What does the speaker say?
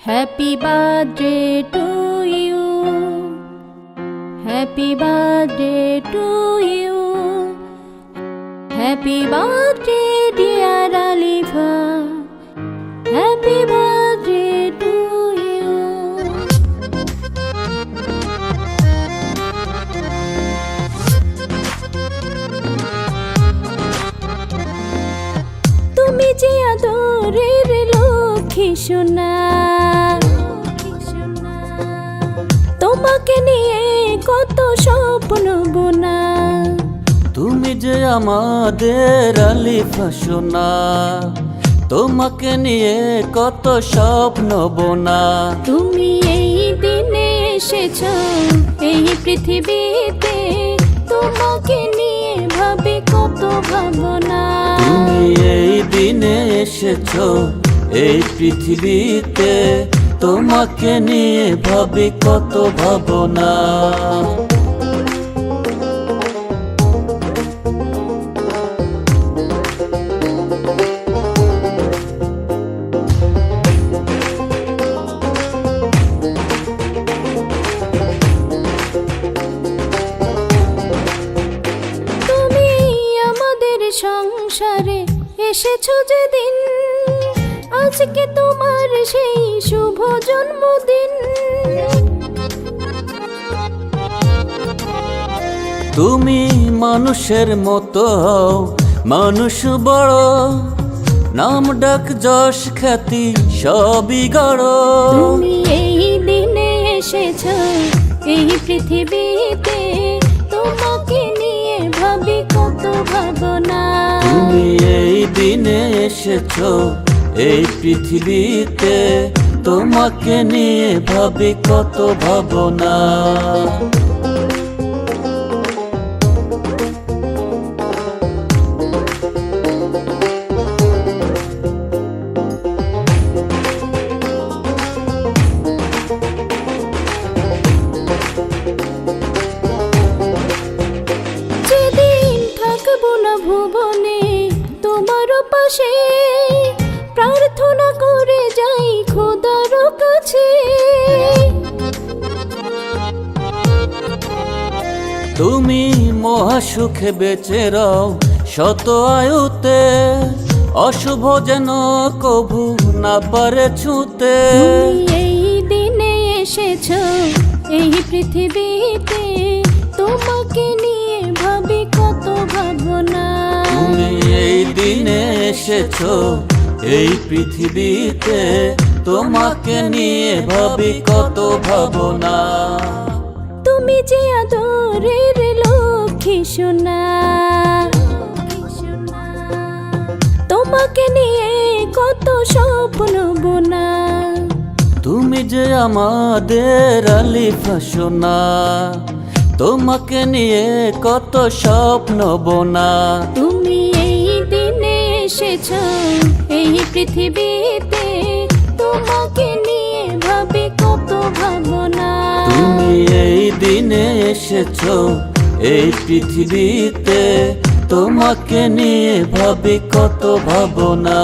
Happy birthday to you. Happy birthday to you. Happy birthday dear Alifa. Happy birthday to you. তুমি যে আদরের লক্ষ্মী সোনা, তোমাকে নিয়ে কত স্বপ্ন বোনা। তুমি যে আমাদের আলিফা সোনা, তোমাকে নিয়ে কত স্বপ্ন বোনা। তুমি এই দিনে এসেছো এই পৃথিবীতে, তোমাকে নিয়ে ভাবে কত ভাবনা। তুমি এই দিনে এসেছো এই পৃথিবীতে, তোমাকে নিয়ে ভাবি কত ভাবনা। তুমি আমাদের সংসারে এসেছো যেদিন, আজকে তোমার সেই শুভ জন্মদিন। তুমি মানুষের মতো হও, মানুষ বড়, নাম ডাক যশ খ্যাতি সবই গড়। তুমি এই দিনে এসেছো এই পৃথিবীতে, তোমাকে নিয়ে ভাবি কত ভাবনা। তুমি এই দিনে এসেছো এই পৃথিবীতে, তোমাকে নিয়ে ভাবি কত ভাবনা। যেদিন থাকবো না ভুবনে তোমার পাশে, প্রার্থনা করে যাই খোদার কাছে। তুমি মহাসুখে বেঁচে রও শত আয়ুতে, অশুভ যেন কভু না পারে ছুঁতে। তুমি এই দিনে এসেছো এই পৃথিবীতে, তোমাকে নিয়ে ভাবি কত ভাবনা। তুমি এই দিনে এসেছো এই পৃথিবীতে, তোমাকে নিয়ে ভাবি কত ভাবনা। তুমি যে আদরের লক্ষ্মী সোনা, তোমাকে নিয়ে কত স্বপ্ন বোনা। তুমি যে আমাদের আলিফা সোনা, তোমাকে নিয়ে কত স্বপ্ন বোনা। তুমি এই দিনে এসেছো এই পৃথিবীতে, তোমাকে নিয়ে ভাবি কত ভাবনা। তুমি এই দিনে এসেছো এই পৃথিবীতে, তোমাকে নিয়ে ভাবি কত ভাবনা।